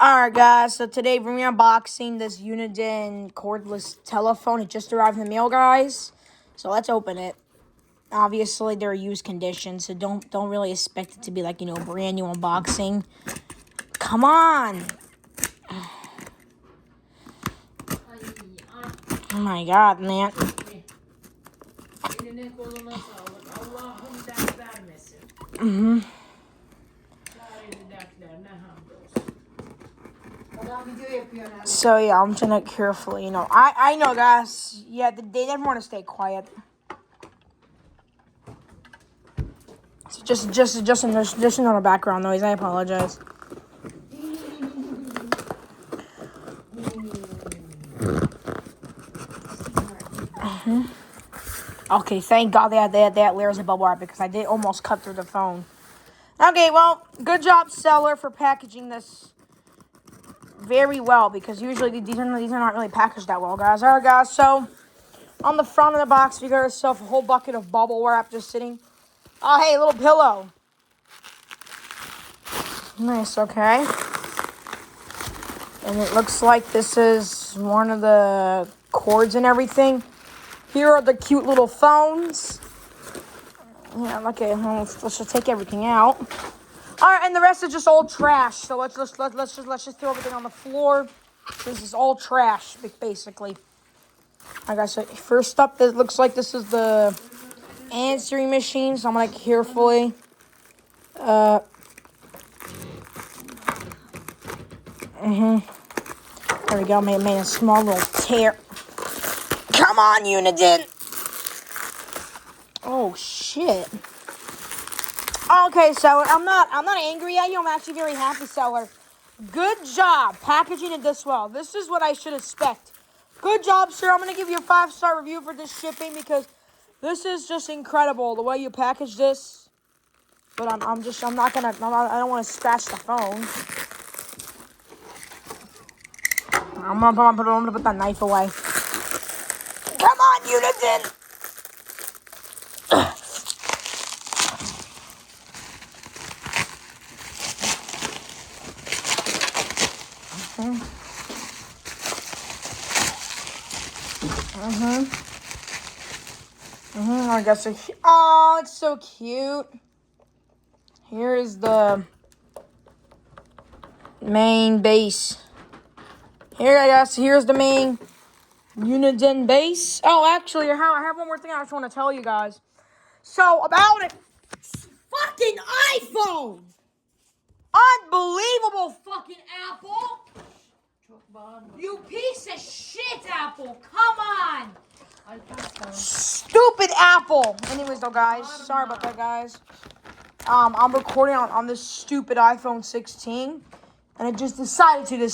Alright guys, so today we're unboxing this Uniden cordless telephone. It just arrived in the mail, guys. So let's open it. Obviously they're used condition, so don't really expect it to be like, brand new unboxing. Come on. Oh my god, man. So yeah, I'm trying to carefully, I know, guys. Yeah, they never want to stay quiet. So just another background noise. I apologize. Okay, thank God they had layers of bubble wrap because I did almost cut through the phone. Okay, well, good job, seller, for packaging this very well, because usually these are not really packaged that well, guys. All right, guys, so on the front of the box, we got ourselves a whole bucket of bubble wrap just sitting. Oh, hey, a little pillow. Nice, okay. And it looks like this is one of the cords and everything. Here are the cute little phones. Yeah, okay, let's just take everything out. All right, and the rest is just old trash. So let's just throw everything on the floor. This is all trash, basically. All right, so first up, it looks like this is the answering machine. So I'm gonna carefully. There we go. Made a small little tear. Come on, Uniden. Oh shit. Okay, seller, I'm not angry at you. I'm actually very happy, seller. Good job packaging it this well. This is what I should expect. Good job, sir. I'm gonna give you a 5-star review for this shipping because this is just incredible the way you package this. But I don't want to scratch the phone. I'm gonna put that knife away. Come on, Uniden. I guess. Oh, it's so cute. Here's the main base. Here's the main Uniden base. Oh, actually, I have one more thing I just want to tell you guys. So, about it. Fucking iPhone! Unbelievable fucking Apple! You piece of shit, Apple! Come on! Stupid Apple! Anyways, though, guys. Sorry about that, guys. I'm recording on this stupid iPhone 16. And it just decided to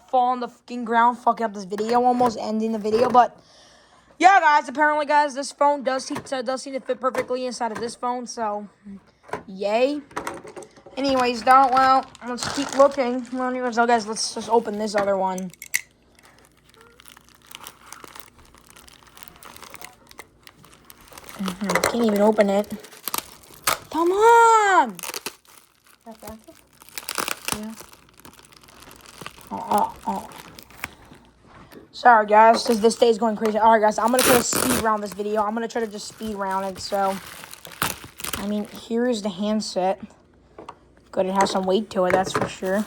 fall on the fucking ground, fucking up this video, almost ending the video. But, yeah, guys, apparently, guys, this phone does seem to fit perfectly inside of this phone. So, yay. Anyways, well, let's keep looking. Well, anyways, though, guys, let's just open this other one. Can't even open it. Come on! Yeah. Oh. Sorry, guys, because this day is going crazy. All right, guys, I'm going to try to speed round this video. I'm going to try to just speed round it. So, here is the handset. Good, it has some weight to it, that's for sure.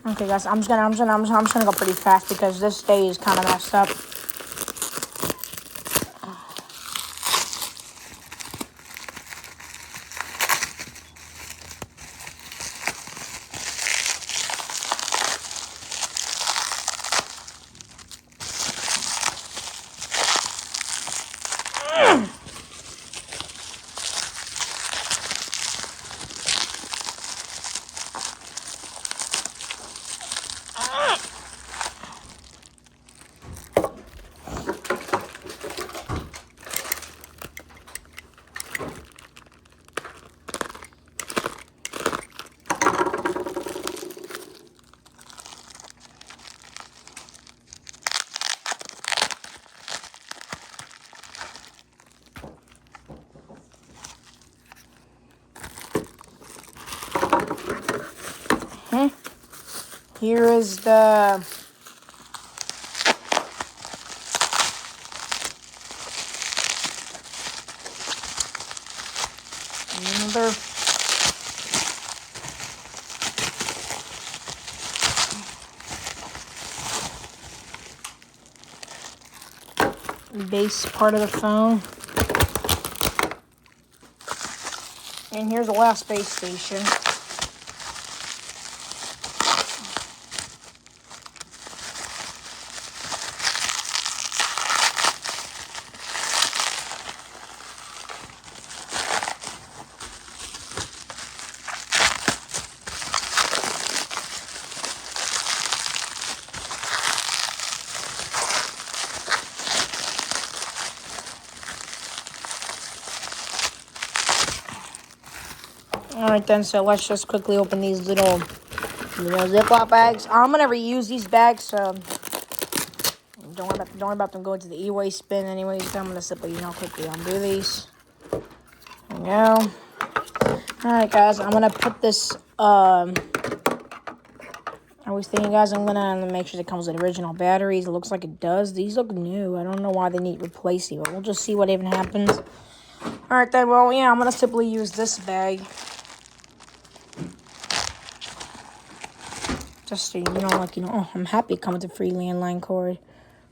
Okay, guys, I'm just gonna go pretty fast because this day is kind of messed up. Here is the another base part of the phone. And here's the last base station. Alright then, so let's just quickly open these little Ziploc bags. I'm going to reuse these bags, so don't worry about them going to the e-waste bin anyways. So I'm going to simply, quickly undo these. There we go. Alright guys, I'm going to put this, I was thinking guys, I'm going to make sure it comes with original batteries. It looks like it does. These look new. I don't know why they need replacing, but we'll just see what even happens. Alright then, well, yeah, I'm going to simply use this bag. Just so oh, I'm happy it comes with a free landline cord.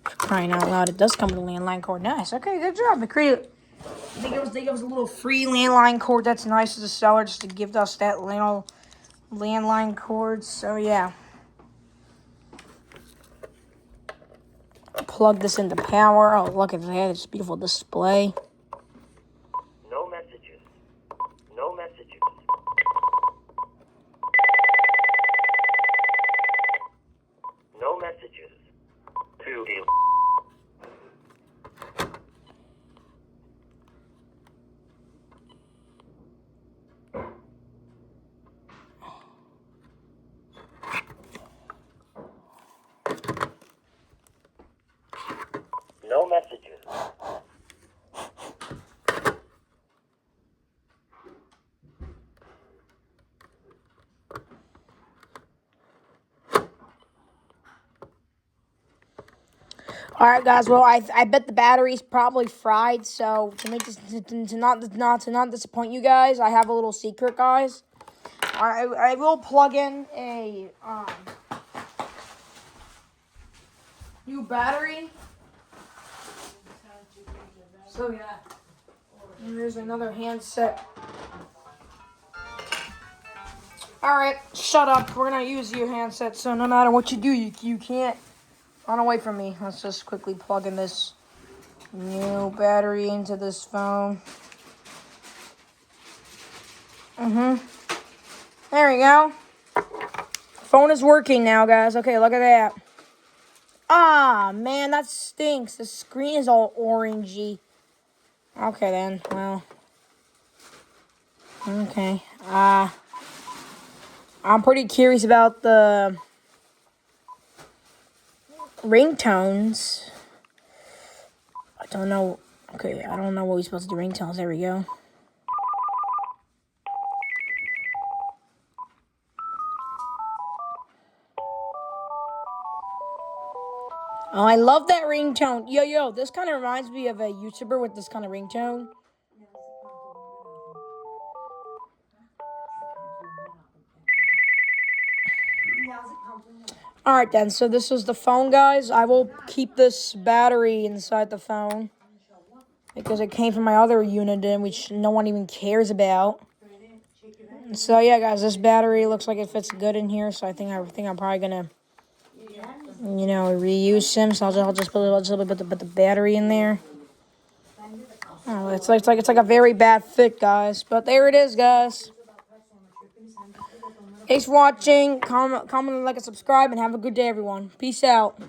For crying out loud, it does come with a landline cord. Nice. Okay, good job. They gave us a little free landline cord. That's nice of the seller just to give us that little landline cord. So, yeah. Plug this into power. Oh, look at that. It's a beautiful display. No messages. No messages. No messages. To a... No messages. All right, guys. Well, I bet the battery's probably fried. So to not disappoint you guys, I have a little secret, guys. I will plug in a new battery. So yeah, and there's another handset. All right, shut up. We're gonna use your handset, so no matter what you do, you can't run away from me. Let's just quickly plug in this new battery into this phone. There we go. Phone is working now, guys. Okay, look at that. Ah, man, that stinks. The screen is all orangey. Okay, then. Well. Okay. I'm pretty curious about the ringtones. I don't know. Okay, I don't know what we're supposed to do. Ringtones. There we go. Oh, I love that ringtone. Yo, this kind of reminds me of a YouTuber with this kind of ringtone. Alright then, so this is the phone, guys. I will keep this battery inside the phone because it came from my other Uniden, which no one even cares about. So yeah, guys, this battery looks like it fits good in here, so I think I'm probably gonna reuse him. So I'll just put the battery in there. Oh, it's like a very bad fit, guys. But there it is, guys. Thanks for watching. Comment, like, and subscribe, and have a good day, everyone. Peace out.